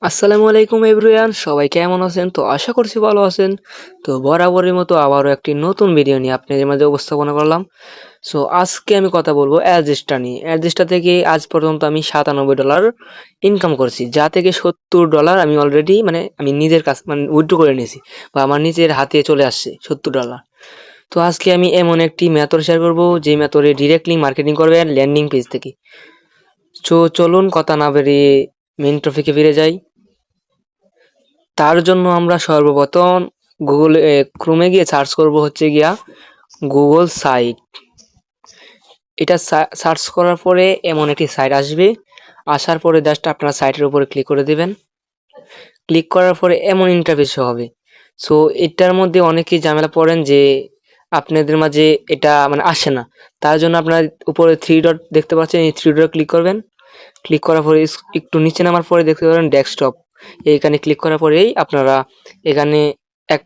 আসসালামু আলাইকুম এভরিওয়ান, সবাই কেমন আছেন? তো আশা করছি ভালো আছেন। তো বরাবরের মতো আবারও একটি নতুন ভিডিও নিয়ে আপনাদের মাঝে উপস্থাপনা করলাম। সো আজকে আমি কথা বলবো অ্যাডজেস্টা নিয়ে। অ্যাডজেস্টা থেকে আজ পর্যন্ত আমি $97 ইনকাম করছি, যা থেকে $70 আমি অলরেডি আমি নিজের কাছ উইথড্র করে নিয়েছি বা আমার নিজের হাতে চলে আসছে $70। তো আজকে আমি এমন একটি মেথড শেয়ার করব যে মেথডে ডিরেক্টলি মার্কেটিং করবেন ল্যান্ডিং পেজ থেকে। তো চলুন কথা না বেরিয়ে মেইন টপিকে ফিরে যাই। তার জন্য আমরা সর্বপ্রথম গুগল ক্রোমে গিয়ে সার্চ করব হচ্ছে গিয়া গুগল সাইট। এটা সার্চ করার পরে এমন একটি সাইট আসবে। আসার পরে জাস্ট আপনার সাইটের উপরে ক্লিক করে দিবেন। ক্লিক করার পরে এমন ইন্টারফেস হবে। সো এটার মধ্যে অনেকেই ঝামেলা পড়েন যে আপনাদের মাঝে এটা আসে না। তার জন্য আপনার উপরে থ্রি ডট দেখতে পাচ্ছেন, এই থ্রি ডট ক্লিক করবেন। ক্লিক করার পরে একটু নিচে নামার পরে দেখতে পাবেন ডেস্কটপ। এইখানে ক্লিক করার পরেই আপনারা এখানে এক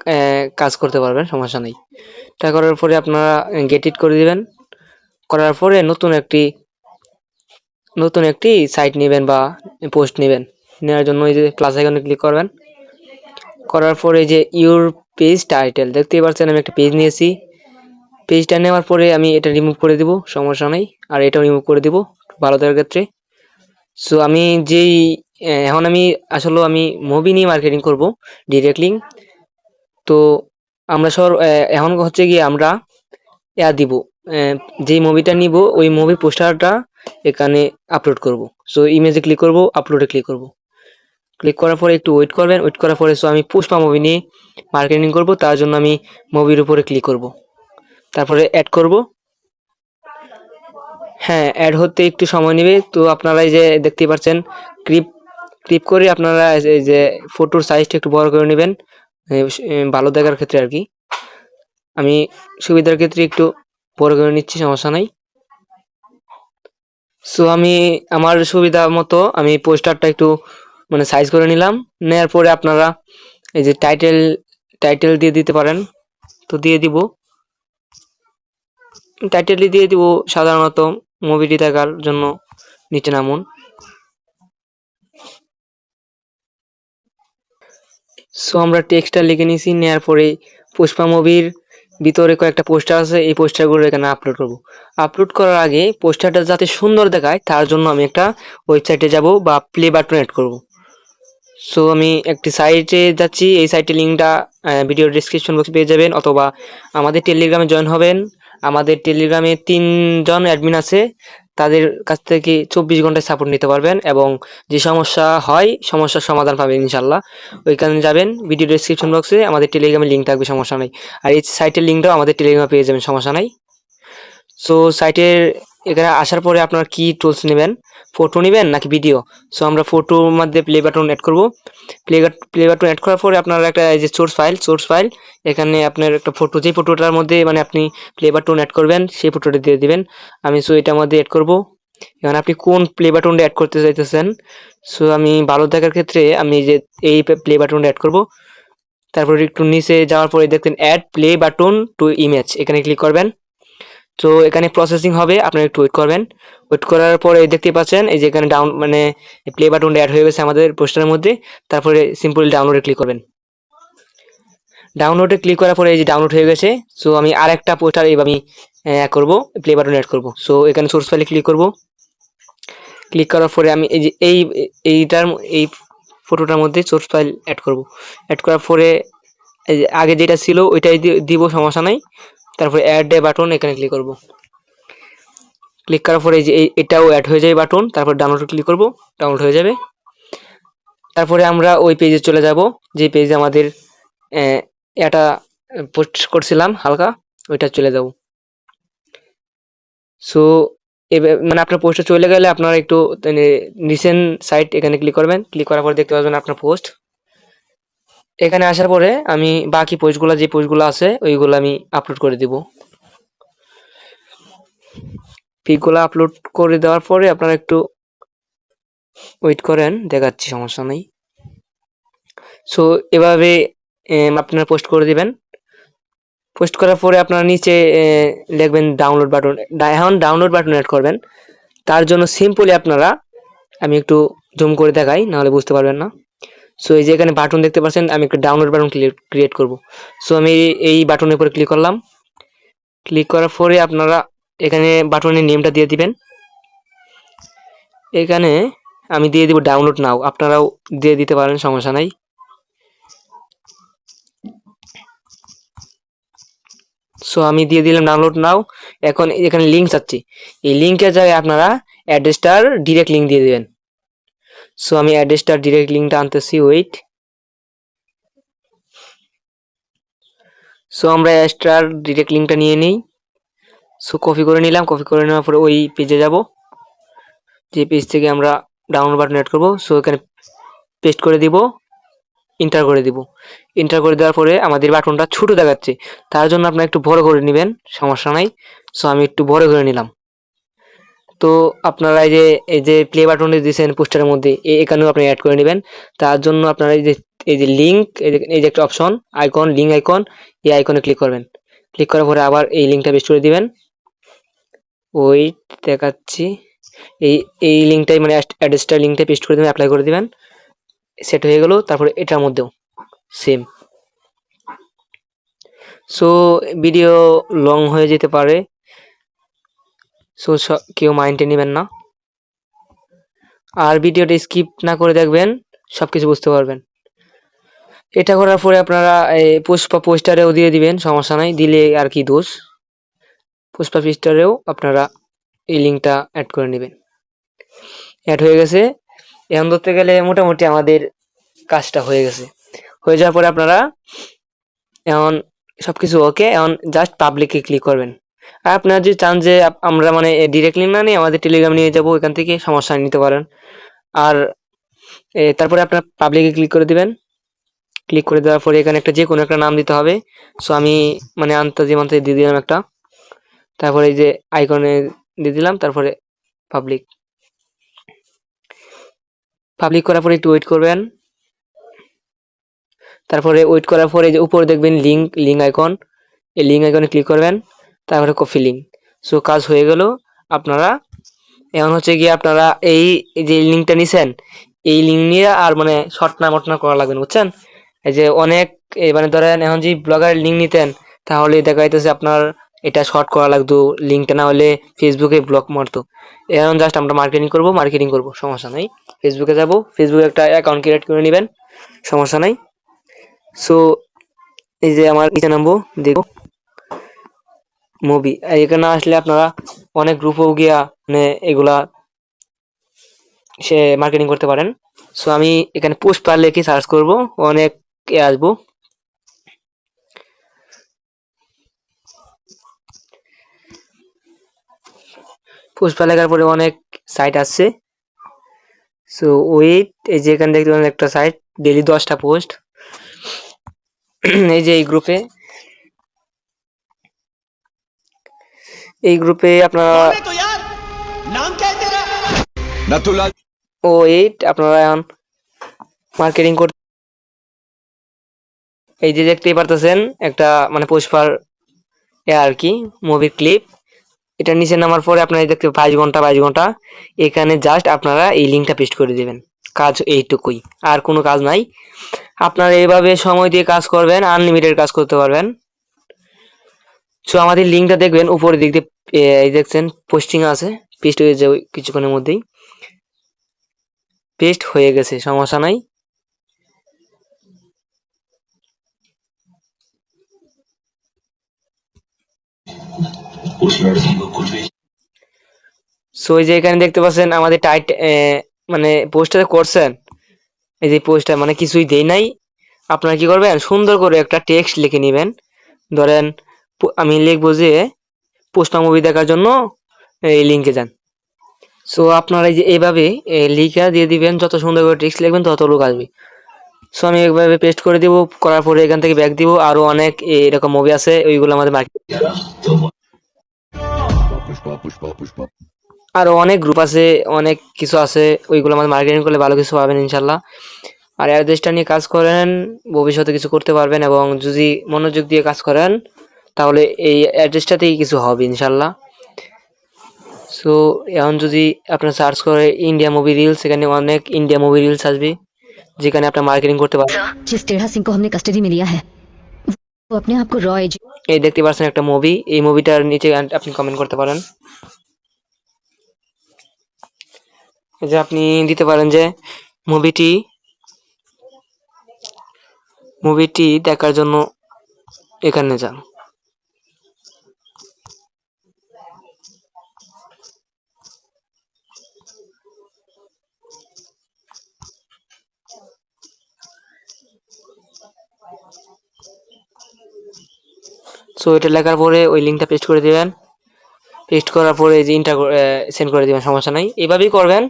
কাজ করতে পারবেন, সমস্যা নেই। এটা করার পরে আপনারা গেট ইট করে দিবেন। করার পরে নতুন একটি সাইট নেবেন বা পোস্ট নেবেন। নেওয়ার জন্য এই যে প্লাস আইকনে ক্লিক করবেন। করার পরে যে ইউর পেজ টাইটেল দেখতেই পাচ্ছেন, আমি একটা পেজ নিয়েছি। পেজটা নেওয়ার পরে আমি এটা রিমুভ করে দিব, সমস্যা নেই। আর এটাও রিমুভ করে দিব ভালো থাকার ক্ষেত্রে। সো আমি যেই এখন আমি মুভি নিয়ে মার্কেটিং করব ডিরেক্টলি। তো আমরা এখন হচ্ছে গিয়ে আমরা দিব, যেই মুভিটা নিব ওই মুভি পোস্টারটা এখানে আপলোড করব। সো ইমেজে ক্লিক করব, আপলোডে ক্লিক করব। ক্লিক করার পরে একটু ওয়েট করবেন। ওয়েট করার পরে আমি পুষ্পা মুভি নিয়ে মার্কেটিং করব, তার জন্য আমি মুভির উপরে ক্লিক করব। তারপরে অ্যাড করব। হ্যাঁ, অ্যাড হতে একটু সময় নেবে। তো আপনারা এই যে দেখতেই পাচ্ছেন, ক্লিপ ক্লিপ করে আপনারা এই যে ফটোর সাইজটা একটু বড় করে নেবেন, ভালো দেখার ক্ষেত্রে আর কি। আমি সুবিধার ক্ষেত্রে একটু বড় করে নিচ্ছি, সমস্যা নাই। সো আমি আমার সুবিধা মতো আমি পোস্টারটা একটু সাইজ করে নিলাম। নেওয়ার পরে আপনারা এই যে টাইটেল দিয়ে দিতে পারেন। তো দিয়ে দিব, টাইটেলই দিয়ে দিব সাধারণত মুভিটি দেখার জন্য। নিচে নামুন। সো আমরা টেক্সটটা লিখে নিয়েছি। নেওয়ার পরে পুষ্পা মুভির ভিতরে কয়েকটা পোস্টার আছে, এই পোস্টারগুলো এখানে আপলোড করব। আপলোড করার আগে পোস্টারটা যাতে সুন্দর দেখায় তার জন্য আমি একটা ওয়েবসাইটে যাব বা প্লে বাটন অ্যাড করব। সো আমি একটি সাইটে যাচ্ছি, এই সাইটের লিঙ্কটা ভিডিও ডিসক্রিপশন বক্সে পেয়ে যাবেন, অথবা আমাদের টেলিগ্রামে জয়েন হবেন। আমাদের টেলিগ্রামে 3 জন অ্যাডমিন আছে, তাদের কাছ থেকে 24 ঘন্টায় সাপোর্ট নিতে পারবেন এবং যে সমস্যা হয় সমস্যার সমাধান পাবেন ইনশাল্লাহ। ওইখানে যাবেন, ভিডিও ডিসক্রিপশন বক্সে আমাদের টেলিগ্রামের লিঙ্ক থাকবে, সমস্যা নেই। আর এই সাইটের লিঙ্কটাও আমাদের টেলিগ্রামে পেয়ে যাবেন, সমস্যা নাই। সো সাইটের এখানে আসার পরে আপনার কি টুলস নেবেন, ফটো নেবেন নাকি ভিডিও? সো আমরা ফটোর মধ্যে প্লে বাটন অ্যাড করব। প্লে বাটন অ্যাড করার পরে আপনার একটা এই যে সোর্স ফাইল, এখানে আপনার একটা ফটো, যে ফটোটার মধ্যে আপনি প্লে বাটন অ্যাড করবেন সেই ফটোটা দিয়ে দিবেন। আমি এটার মধ্যে অ্যাড করব। এখন আপনি কোন প্লে বাটনটা অ্যাড করতে চাইতেছেন? সো আমি ভালো দেখার ক্ষেত্রে আমি যে এই প্লে বাটনটা অ্যাড করব। তারপর একটু নিচে যাওয়ার পরে দেখবেন add play button to image, এখানে ক্লিক করবেন। তো এখানে প্রসেসিং হবে, আপনারা একটু ওয়েট করবেন। ওয়েট করার পরে দেখতে পাচ্ছেন এই যে এখানে প্লে বাটনটা অ্যাড হয়ে গেছে আমাদের পোস্টারের মধ্যে। তারপরে সিম্পল ডাউনলোডে ক্লিক করবেন। ডাউনলোডে ক্লিক করার পরে এই যে ডাউনলোড হয়ে গেছে। সো আমি আরেকটা পোস্টার এইভাবে করব, প্লে বাটন অ্যাড করব। সো এখানে সোর্স ফাইলে ক্লিক করব। ক্লিক করার পরে আমি এই যে এই ফটোটার মধ্যে সোর্স ফাইল অ্যাড করব। অ্যাড করার পরে এই যে আগে যেটা ছিল ওইটাই দিব, সমস্যা নাই। তারপরে অ্যাড এ বাটন, এখানে ক্লিক করব। ক্লিক করার পরে এই যে এটাও অ্যাড হয়ে যাবে বাটন। তারপর ডাউনলোড ক্লিক করব, ডাউনলোড হয়ে যাবে। তারপরে আমরা ওই পেজে চলে যাব যে পেজে আমাদের এটা পোস্ট করছিলাম হালকা, ওইটা চলে যাব। সো আপনার পোস্টে চলে গেলে আপনারা একটু রিসেন্ট সাইট এখানে ক্লিক করবেন। ক্লিক করার পরে দেখতে পাবেন আপনার পোস্ট। এখানে আসার পরে আমি বাকি যে পোস্টগুলো আছে ওইগুলো আমি আপলোড করে দিব। পিকগুলো আপলোড করে দেওয়ার পরে আপনারা একটু ওয়েট করেন, দেখাচ্ছি, সমস্যা নেই। সো এভাবে আপনারা পোস্ট করে দিবেন। পোস্ট করার পরে আপনারা নিচে লিখবেন ডাউনলোড বাটন। এখন ডাউনলোড বাটন অ্যাড করবেন। তার জন্য সিম্পলি আপনারা, আমি একটু জুম করে দেখাই, নাহলে বুঝতে পারবেন না। সো এই যে এখানে বাটন দেখতে পাচ্ছেন, আমি একটা ডাউনলোড বাটন ক্রিয়েট করব। সো আমি এই বাটনের উপরে ক্লিক করলাম। ক্লিক করার পরে আপনারা এখানে বাটনের নেমটা দিয়ে দিবেন। এখানে আমি দিয়ে দিব ডাউনলোড নাও, আপনারাও দিয়ে দিতে পারেন, সমস্যা নাই। সো আমি দিয়ে দিলাম ডাউনলোড নাও। এখন এখানে লিঙ্ক চাচ্ছি, এই লিঙ্কের জায়গায় আপনারা অ্যাড্রেসটার ডিরেক্ট লিঙ্ক দিয়ে দিবেন। সো আমি অ্যাড্রেসটার ডিরেক্ট লিঙ্কটা আনতেছি, ওয়েট। সো আমরা অ্যাড্রেসটার ডিরেক্ট লিঙ্কটা নিয়ে নিই। সো কপি করে নিলাম, কপি করে নেওয়ার পরে ওই পেজে যাব, যে পেজ থেকে আমরা ডাউনলোড বাটন অ্যাড করবো। সো এখানে পেস্ট করে দিব, এন্টার করে দিব। এন্টার করে দেওয়ার পরে আমাদের বাটনটা ছোট দেখাচ্ছে, তার জন্য আপনারা একটু বড় করে নেবেন, সমস্যা নাই। সো আমি একটু বড় করে নিলাম। তো আপনারা এই যে প্লে বাটনটা দিয়েছেন পোস্টারের মধ্যে, এখানেও আপনি অ্যাড করে নেবেন। তার জন্য আপনারা এই যে লিঙ্ক, এই যে একটা অপশন আইকন, লিঙ্ক আইকন, এই আইকনে ক্লিক করবেন। ক্লিক করার পরে আবার এই লিঙ্কটা পেস্ট করে দিবেন। ওই দেখাচ্ছি, এই এই লিঙ্কটাই মানে অ্যাড্রেসটার লিঙ্কটা পেস্ট করে দেবেন, অ্যাপ্লাই করে দিবেন। সেট হয়ে গেল। তারপরে এটার মধ্যেও সেম। সো ভিডিও লং হয়ে যেতে পারে, সো কেউ মাইন্ডে নেবেন না। আর ভিডিওটা স্কিপ না করে দেখবেন, সবকিছু বুঝতে পারবেন। এটা করার পরে আপনারা এই পুষ্পা পোস্টারেও দিয়ে দিবেন, সমস্যা নাই, দিলে আর কি দোষ। পুষ্পা পোস্টারেও আপনারা এই লিঙ্কটা অ্যাড করে নেবেন। অ্যাড হয়ে গেছে। এখন ধরতে গেলে মোটামুটি আমাদের কাজটা হয়ে গেছে। হয়ে যাওয়ার পরে আপনারা এখন সবকিছু ওকে, এখন জাস্ট পাবলিকে ক্লিক করবেন। আর আপনারা যদি চান যে আমরা মানে ডিরেক্টলি না নিয়ে আমাদের টেলিগ্রাম নিয়ে যাব, এখান থেকে সমস্যা নিতে পারেন। আর তারপরে আপনার পাবলিকে ক্লিক করে দিবেন। ক্লিক করে দেওয়ার পরে এখানে একটা যে কোনো একটা নাম দিতে হবে। সো আমি মানে আন্তাজি মান্তাজি দিয়ে দিলাম একটা। তারপরে এই যে আইকনে দিয়ে দিলাম, তারপরে পাবলিক। পাবলিক করার পরে একটু ওয়েট করবেন। তারপরে ওয়েট করার পরে যে উপরে দেখবেন লিঙ্ক আইকন, এই লিঙ্ক আইকনে ক্লিক করবেন, তারপরে কপি লিঙ্ক। সো কাজ হয়ে গেল। আপনারা এখন হচ্ছে গিয়ে আপনারা এই যে লিঙ্কটা নিছেন, এই লিঙ্ক নিয়ে আর মানে শর্টনা মটনা করা লাগবে না, বুঝছেন? এই যে অনেক মানে ধরেন এখন যে ব্লগার লিঙ্ক নিতেন, তাহলে দেখা যাইতেছে আপনার এটা শর্ট করা লাগতো, লিঙ্কটা না হলে ফেসবুকে ব্লক মারতো। এখন জাস্ট আমরা মার্কেটিং করব, সমস্যা নাই। ফেসবুকে যাব, ফেসবুকে একটা অ্যাকাউন্ট ক্রিয়েট করে নেবেন, সমস্যা নাই। সো এই যে আমার নিচে নামবো, দেখো মুভি, এখানে আসলে আপনারা অনেক গ্রুপও গিয়া মানে এগুলা সে মার্কেটিং করতে পারেন। সো আমি এখানে পুষ্পা লিখে সার্চ করব, অনেক আসবো। পুষ্পা লেখার পরে অনেক সাইট আসছে। সো ওয়েট, এই যে এখানে দেখতে পারেন একটা সাইট, ডেইলি 10টা পোস্ট। এই যে এই গ্রুপে আপনারা ওয়েট, আপনারা এখন মার্কেটিং করতে, এই যে দেখতেই পারতেছেন একটা মানে পুষ্পার আর কি মুভি ক্লিপ। এটা নিচে নামার পরে আপনারা দেখতে 22 ঘন্টা, এখানে জাস্ট আপনারা এই লিঙ্কটা পেস্ট করে দিবেন। কাজ এইটুকুই, আর কোনো কাজ নাই। আপনারা এইভাবে সময় দিয়ে কাজ করবেন, আনলিমিটেড কাজ করতে পারবেন। সো আমাদের লিঙ্কটা দেখবেন উপরের দিক দিয়ে, এই দেখছেন পোস্টিং আছে, পেস্ট হয়ে যাবে কিছুক্ষণের মধ্যেই। পেস্ট হয়ে গেছে, সমস্যা নাই। সো এই যে এখানে দেখতে পাচ্ছেন আমাদের টাইট মানে পোস্টটা করছেন, এই যে পোস্টটা মানে কিছুই দেই নাই। আপনারা কি করবেন, সুন্দর করে একটা টেক্সট লিখে নেবেন। ধরেন আমি লিখবো যে পুষ্পা মুভি দেখার জন্য এই লিঙ্কে যান। সো আপনারা এই যে এইভাবে লিখা দিয়ে দিবেন, যত সুন্দর করে টেক্সট লিখবেন তত লোক আসবে। সো আমি এইভাবে পেস্ট করে দিব, করার পরে এখান থেকে ব্যাক দিব। আরো অনেক এরকম মুভি আছে, ওইগুলো আমাদের মার্কেট, আরো অনেক গ্রুপ আছে, অনেক কিছু আছে, ওইগুলো আমাদের মার্কেটিং করলে ভালো কিছু পাবেন ইনশাল্লাহ। আর অ্যাড্রেসটা নিয়ে কাজ করেন, ভবিষ্যতে কিছু করতে পারবেন, এবং যদি মনোযোগ দিয়ে কাজ করেন তাহলে এই অ্যাড্রেসটাতেই কিছু হবে ইনশাল্লাহ। সো এখন যদি আপনার সার্চ করে ইন্ডিয়া মুভি রিলস, এখানে অনেক ইন্ডিয়া মুভি রিলস আসবে, যেখানে আপনি মার্কেটিং করতে পারবেন। जिस टेढ़ा सिंह को हमने कस्टडी में लिया है वो अपने आप को रॉ एजेंट এই দেখতে পাচ্ছেন একটা মুভি, এই মুভিটার নিচে আপনি কমেন্ট করতে পারেন। এই যে আপনি দিতে পারেন যে মুভিটি মুভিটি দেখার জন্য এখানে যান। সো এটা লেখার পরে ওই লিঙ্কটা পেস্ট করে দিবেন। পেস্ট করার পরে এই যে সেন্ড করে দিবেন, সমস্যা নাই, এভাবেই করবেন।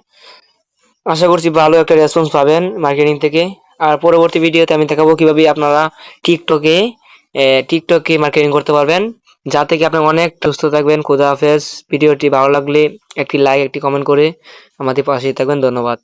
আশা করছি ভালো একটা রেসপন্স পাবেন মার্কেটিং থেকে। আর পরবর্তী ভিডিওতে আমি দেখাবো কিভাবে আপনারা টিকটকে টিকটকে মার্কেটিং করতে পারবেন, যা থেকে আপনি অনেক সুস্থ থাকবেন। খোদা হাফেজ। ভিডিওটি ভালো লাগলে একটি লাইক, একটি কমেন্ট করে আমাদের পাশেই থাকবেন। ধন্যবাদ।